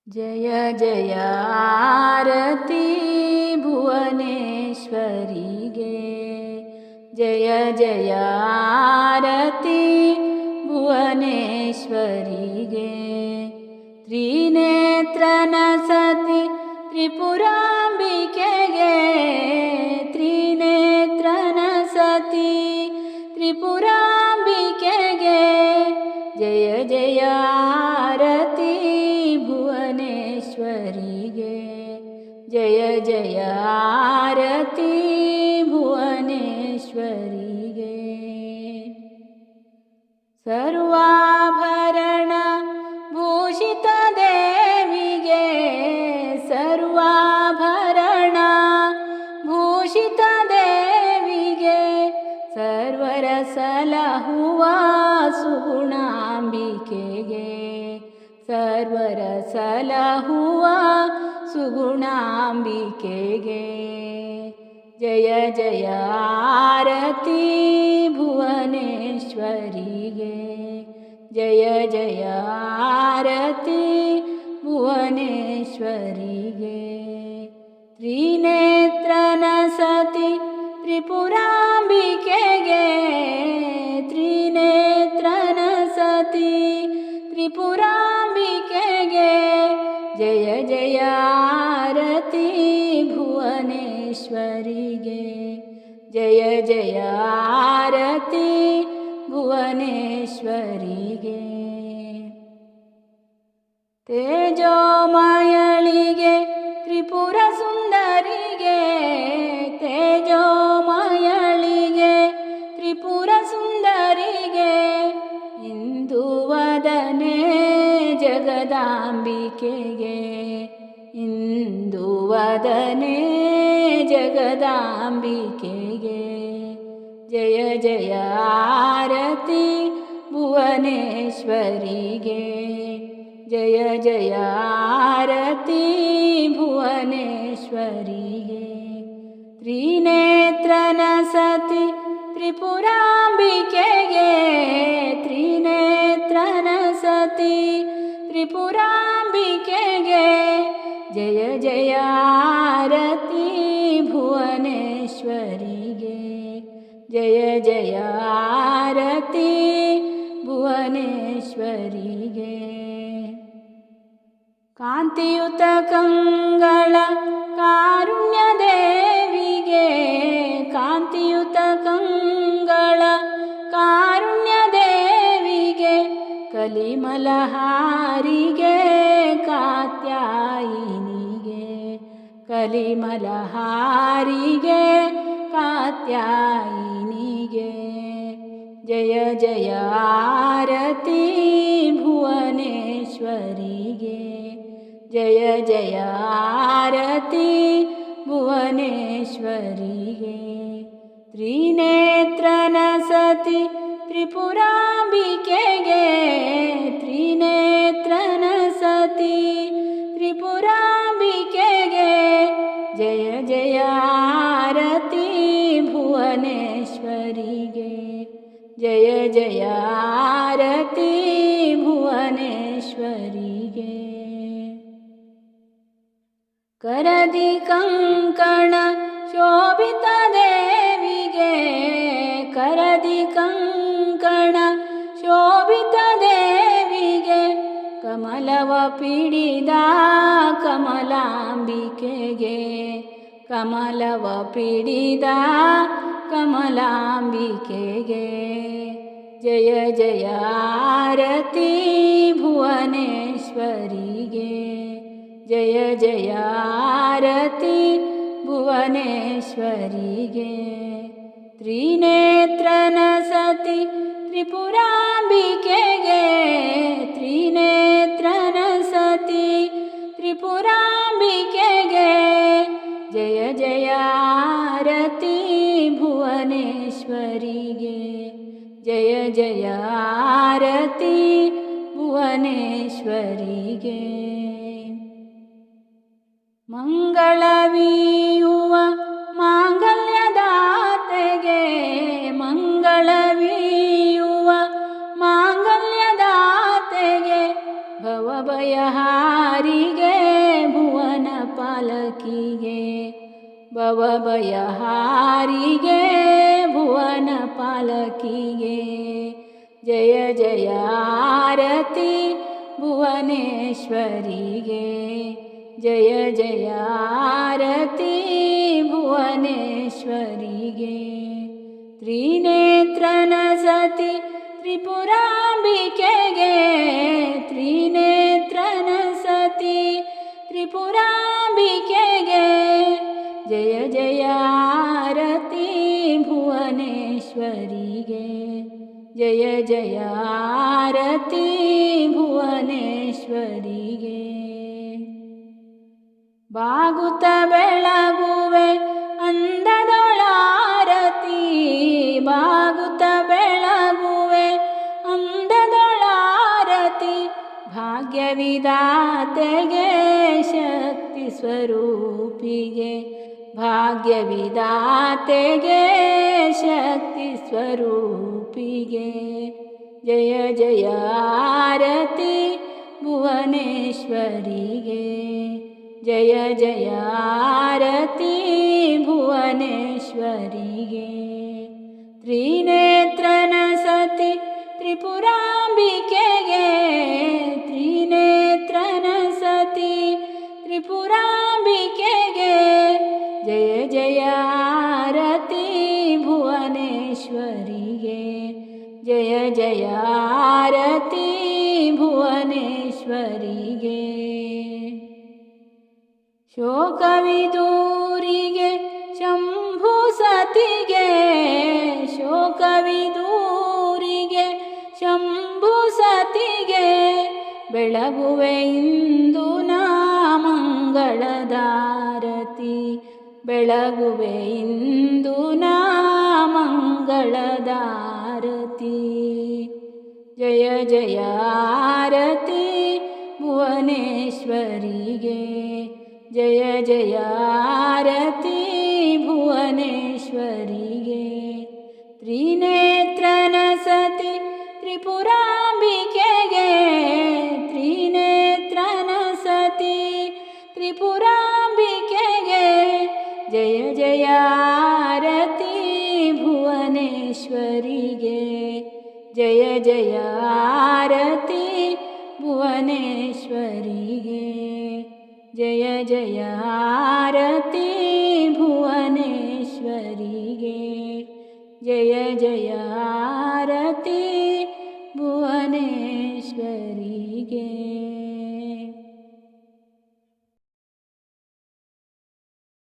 जय जय आरती भुवनेश्वरिगे जय जय आरती भुवनेश्वरिगे त्रिनेत्रनसति त्रिपुराम्बिकेगे त्रिनेत्रनसति त्रिपुराम्बिकेगे जय जय आरती भुवनेश्वरिगे जय जय आरती भुवनेश्वरिगे सर्वाभरण भूषित देविगे सर्वाभरण भूषित देविगे सर्वरसलहुव सुगुणांबिकेगे सर्वरसलहुव सुगुणांबिकेगे जय जय आरती भुवनेश्वरिगे जय जय आरती भुवनेश्वरिगे त्रिनेत्रनसति त्रिपुराम्बिकेगे त्रिनेत्रनसति त्रिपुराम्बिकेगे जय जय आरती भुवनेश्वरिगे जय जय आरती भुवनेश्वरिगे तेजोमयಳಿಗೆ त्रिपुर सुंदरिगे तेजोमयಳಿಗೆ त्रिपुर सुंदरिगे इंदुवदने जगदांबिकेगे इंदुवदने जगदांबिकेगे जय जय आरती भुवनेश्वरिगे जय जय आरती भुवनेश्वरिगे त्रिनेत्रनसति त्रिपुराम्बिकेगे त्रिनेत्रनसति त्रिपुराम्बिकेगे जय जय आरती भुवनेश्वरिगे जय जय आरती भुवनेश्वरिगे कांतियुत कंगळ कारुण्य देविगे कांतियुत कंगळ कारुण्य देविगे कलिमलहारिगे कात्यायिनिगे कलिमलहारिगे कात्यायिनिगे जय जय आरती भुवनेश्वरिगे जय जय आरती भुवनेश्वरिगे त्रिनेत्रनसति त्रिपुराम्बिकेगे त्रिनेत्रनसति त्रिपुराम्बिकेगे जय जय आरती भुवनेश्वरिगे जय जय आरती भुवनेश्वरिगे करदि कंकण शोभित देविगे करदि कंकण शोभित देविगे कमलव पिडिद कमलांबिकेगे कमलव पिडिद कमलांबिकेगे जय जय आरती भुवनेश्वरिगे जय जय आरती भुवनेश्वरिगे त्रिनेत्रनसति त्रिपुराम्बिकेगे त्रिनेत्रनसति त्रिपुराम्बिकेगे जय जय आरती भुवनेश्वरिगे जय जय आरती भुवनेश्वरिगे मंगलवीयुव मांगल्यदाತೆಗೆ मंगलवीयुव मांगल्यदाತೆಗೆ ಭವಭಯ ಭವಭಯಹಾರಿಗೆ ಭುವನ ಪಾಲಕಿಗೆ ಭವಭಯಹಾರಿಗೆ ಭುವನ ಪಾಲಕಿಗೆ ಜಯ ಜಯ ಆರತಿ ಭುವನೇಶ್ವರಿಗೆ ಜಯ ಜಯ ಆರತಿ ಭುವನೇಶ್ವರಿಗೆ ತ್ರಿನೇತ್ರನ ಸತಿ ತ್ರಿಪುರಾಂಬಿಕೆಗೆ ತ್ರಿನೇತ್ರನ ಸತಿ ತ್ರಿಪುರಾಂಬಿಕೆಗೆ ಜಯ ಜಯ ಆರತಿ ಭುವನೇಶ್ವರಿಗೆ ಜಯ ಜಯ ಆರತಿ ಭುವನೇಶ್ವರಿಗೆ ಬಾಗುತ್ತ ಬೆಳಗುವೆ ಅಂದದೊಳಾರತಿ ಬಾಗುತ್ತ ಬೆಳಗುವೆ ಅಂದದೊಳಾರತಿ ಭಾಗ್ಯವಿದಾತೆಗೆ ಶಕ್ತಿ ಸ್ವರೂಪಿಗೆ ಭಾಗ್ಯವಿದಾತೆಗೆ ಶಕ್ತಿ ಸ್ವರೂಪಿಗೆ ಜಯ ಜಯ ಆರತಿ ಭುವನೇಶ್ವರಿಗೆ ಜಯ ಜಯ ಆರತಿ ಭುವನೇಶ್ವರಿಗೆ ತ್ರಿನೇತ್ರನ ಸತಿ ತ್ರಿಪುರಾಂಬಿಕೆಗೆ ತ್ರಿನೇತ್ರನ ಸತಿ ತ್ರಿಪುರಾಂಬಿಕೆಗೆ ಜಯ ಜಯ ಆರತಿ ಭುವನೇಶ್ವರಿಗೆ ಜಯ ಜಯ ಆರತಿ ಭುವನೇಶ್ವರಿಗೆ ಶೋಕವಿದೂರಿಗೆ ಶಂಭು ಸತಿಗೆ ಶೋಕವಿದೂರಿಗೆ ಶಂಭು ಸತಿಗೆ ಬೆಳಗುವೆ ಇಂದು ನಾ ಮಂಗಳದಾರತಿ ಬೆಳಗುವೆ ಇಂದು ನಾ ಮಂಗಳದಾರತಿ ಜಯ ಜಯ ಆರತಿ ಭುವನೇಶ್ವರಿಗೆ ಜಯ ಜಯ ಆರತಿ ಭುವನೇಶ್ವರಿಗೆ ತ್ರಿನೇತ್ರನ ಸತಿ ತ್ರಿಪುರಾಂಬಿಕೆಗೆ ತ್ರಿನೇತ್ರನ ಸತಿ ತ್ರಿಪುರಾಂಬಿಕೆಗೆ ಜಯ ಜಯ ಆರತಿ ಭುವನೇಶ್ವರಿಗೆ ಜಯ ಜಯ ಆರತಿ ಭುವನೇಶ್ವರಿಗೆ ಜಯ ಜಯ